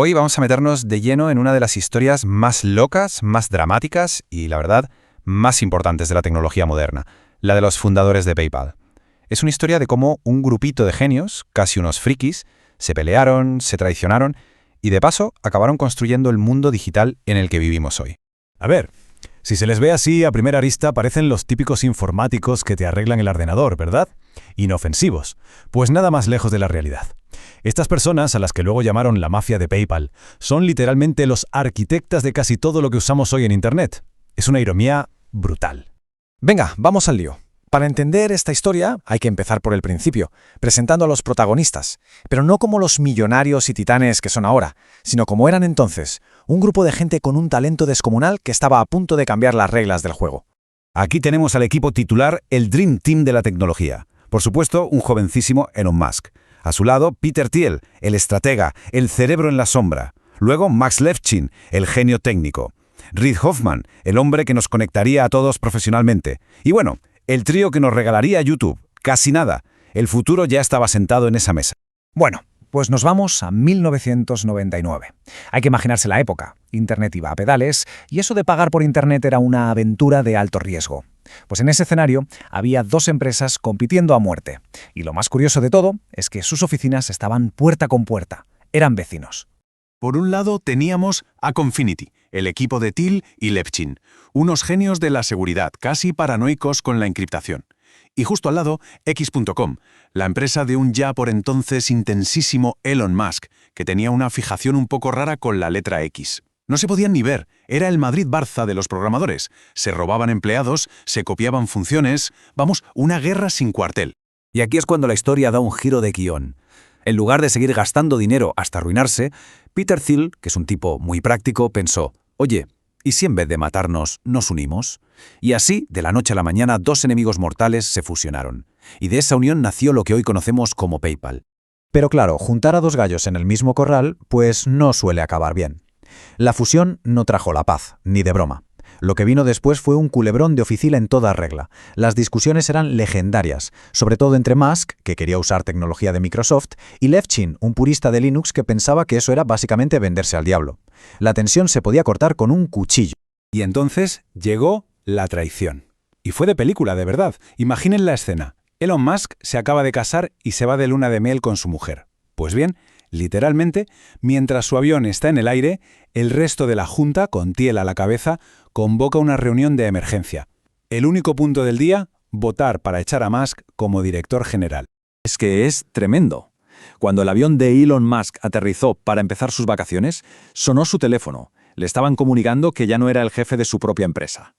Hoy vamos a meternos de lleno en una de las historias más locas, más dramáticas y, la verdad, más importantes de la tecnología moderna, la de los fundadores de PayPal. Es una historia de cómo un grupito de genios, casi unos frikis, se pelearon, se traicionaron y, de paso, acabaron construyendo el mundo digital en el que vivimos hoy. A ver, si se les ve así a primera vista parecen los típicos informáticos que te arreglan el ordenador, ¿verdad? Inofensivos. Pues nada más lejos de la realidad. Estas personas, a las que luego llamaron la mafia de PayPal, son literalmente los arquitectas de casi todo lo que usamos hoy en Internet. Es una ironía brutal. Venga, vamos al lío. Para entender esta historia hay que empezar por el principio, presentando a los protagonistas, pero no como los millonarios y titanes que son ahora, sino como eran entonces, un grupo de gente con un talento descomunal que estaba a punto de cambiar las reglas del juego. Aquí tenemos al equipo titular, el Dream Team de la tecnología. Por supuesto, un jovencísimo Elon Musk. A su lado, Peter Thiel, el estratega, el cerebro en la sombra. Luego, Max Levchin, el genio técnico. Reid Hoffman, el hombre que nos conectaría a todos profesionalmente. Y bueno, el trío que nos regalaría YouTube. Casi nada. El futuro ya estaba sentado en esa mesa. Bueno, pues nos vamos a 1999. Hay que imaginarse la época. Internet iba a pedales y eso de pagar por Internet era una aventura de alto riesgo. Pues en ese escenario había dos empresas compitiendo a muerte. Y lo más curioso de todo es que sus oficinas estaban puerta con puerta. Eran vecinos. Por un lado teníamos a Confinity, el equipo de Thiel y Levchin, unos genios de la seguridad, casi paranoicos con la encriptación. Y justo al lado, X.com, la empresa de un ya por entonces intensísimo Elon Musk, que tenía una fijación un poco rara con la letra X. No se podían ni ver, era el Madrid-Barça de los programadores. Se robaban empleados, se copiaban funciones, vamos, una guerra sin cuartel. Y aquí es cuando la historia da un giro de guión. En lugar de seguir gastando dinero hasta arruinarse, Peter Thiel, que es un tipo muy práctico, pensó, oye, ¿y si en vez de matarnos nos unimos? Y así, de la noche a la mañana, dos enemigos mortales se fusionaron. Y de esa unión nació lo que hoy conocemos como PayPal. Pero claro, juntar a dos gallos en el mismo corral, pues no suele acabar bien. La fusión no trajo la paz, ni de broma. Lo que vino después fue un culebrón de oficina en toda regla. Las discusiones eran legendarias, sobre todo entre Musk, que quería usar tecnología de Microsoft, y Levchin, un purista de Linux que pensaba que eso era básicamente venderse al diablo. La tensión se podía cortar con un cuchillo. Y entonces llegó la traición. Y fue de película, de verdad. Imaginen la escena. Elon Musk se acaba de casar y se va de luna de miel con su mujer. Pues bien, literalmente, mientras su avión está en el aire, el resto de la junta, con Thiel a la cabeza, convoca una reunión de emergencia. El único punto del día, votar para echar a Musk como director general. Es que es tremendo. Cuando el avión de Elon Musk aterrizó para empezar sus vacaciones, sonó su teléfono. Le estaban comunicando que ya no era el jefe de su propia empresa.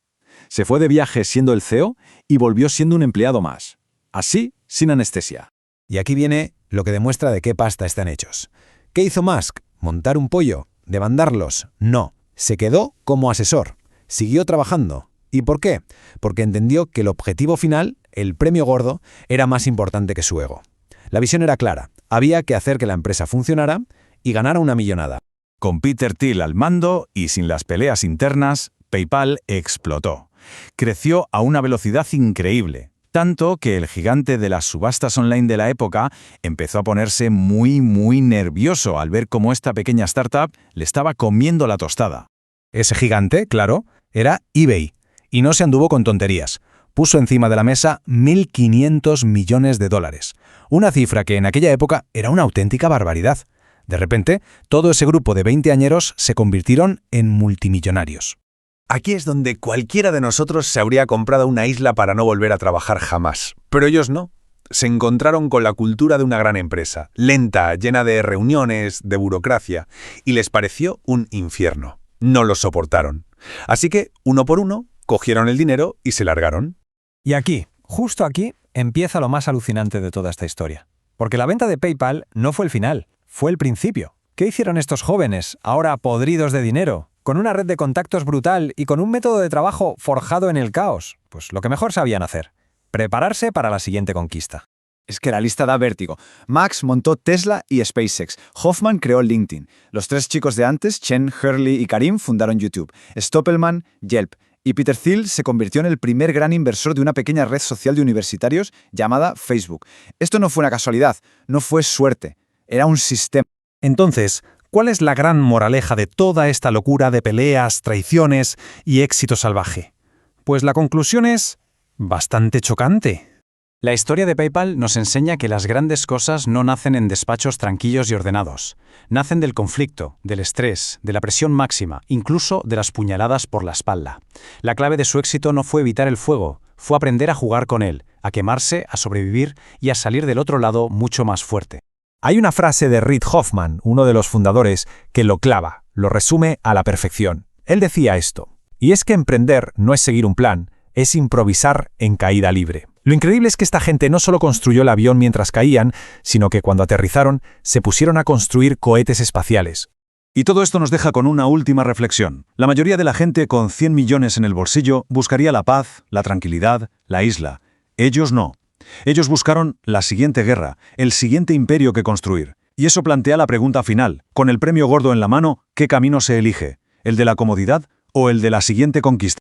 Se fue de viaje siendo el CEO y volvió siendo un empleado más. Así, sin anestesia. Y aquí viene lo que demuestra de qué pasta están hechos. ¿Qué hizo Musk? ¿Montar un pollo? ¿Demandarlos? No. Se quedó como asesor. Siguió trabajando. ¿Y por qué? Porque entendió que el objetivo final, el premio gordo, era más importante que su ego. La visión era clara. Había que hacer que la empresa funcionara y ganara una millonada. Con Peter Thiel al mando y sin las peleas internas, PayPal explotó. Creció a una velocidad increíble. Tanto que el gigante de las subastas online de la época empezó a ponerse muy nervioso al ver cómo esta pequeña startup le estaba comiendo la tostada. Ese gigante, claro, era eBay. Y no se anduvo con tonterías. Puso encima de la mesa $1.500 millones. Una cifra que en aquella época era una auténtica barbaridad. De repente, todo ese grupo de 20añeros se convirtieron en multimillonarios. Aquí es donde cualquiera de nosotros se habría comprado una isla para no volver a trabajar jamás. Pero ellos no. Se encontraron con la cultura de una gran empresa, lenta, llena de reuniones, de burocracia, y les pareció un infierno. No lo soportaron. Así que, uno por uno, cogieron el dinero y se largaron. Y aquí, justo aquí, empieza lo más alucinante de toda esta historia. Porque la venta de PayPal no fue el final, fue el principio. ¿Qué hicieron estos jóvenes, ahora podridos de dinero? Con una red de contactos brutal y con un método de trabajo forjado en el caos. Pues lo que mejor sabían hacer. Prepararse para la siguiente conquista. Es que la lista da vértigo. Max montó Tesla y SpaceX. Hoffman creó LinkedIn. Los tres chicos de antes, Chen, Hurley y Karim, fundaron YouTube. Stoppelman, Yelp. Y Peter Thiel se convirtió en el primer gran inversor de una pequeña red social de universitarios llamada Facebook. Esto no fue una casualidad, no fue suerte. Era un sistema. Entonces, ¿Cuál es la gran moraleja de toda esta locura de peleas, traiciones y éxito salvaje? Pues la conclusión es bastante chocante. La historia de PayPal nos enseña que las grandes cosas no nacen en despachos tranquilos y ordenados. Nacen del conflicto, del estrés, de la presión máxima, incluso de las puñaladas por la espalda. La clave de su éxito no fue evitar el fuego, fue aprender a jugar con él, a quemarse, a sobrevivir y a salir del otro lado mucho más fuerte. Hay una frase de Reid Hoffman, uno de los fundadores, que lo clava, lo resume a la perfección. Él decía esto, y es que emprender no es seguir un plan, es improvisar en caída libre. Lo increíble es que esta gente no solo construyó el avión mientras caían, sino que cuando aterrizaron se pusieron a construir cohetes espaciales. Y todo esto nos deja con una última reflexión. La mayoría de la gente con 100 millones en el bolsillo buscaría la paz, la tranquilidad, la isla. Ellos no. Ellos buscaron la siguiente guerra, el siguiente imperio que construir. Y eso plantea la pregunta final. Con el premio gordo en la mano, ¿qué camino se elige? ¿El de la comodidad o el de la siguiente conquista?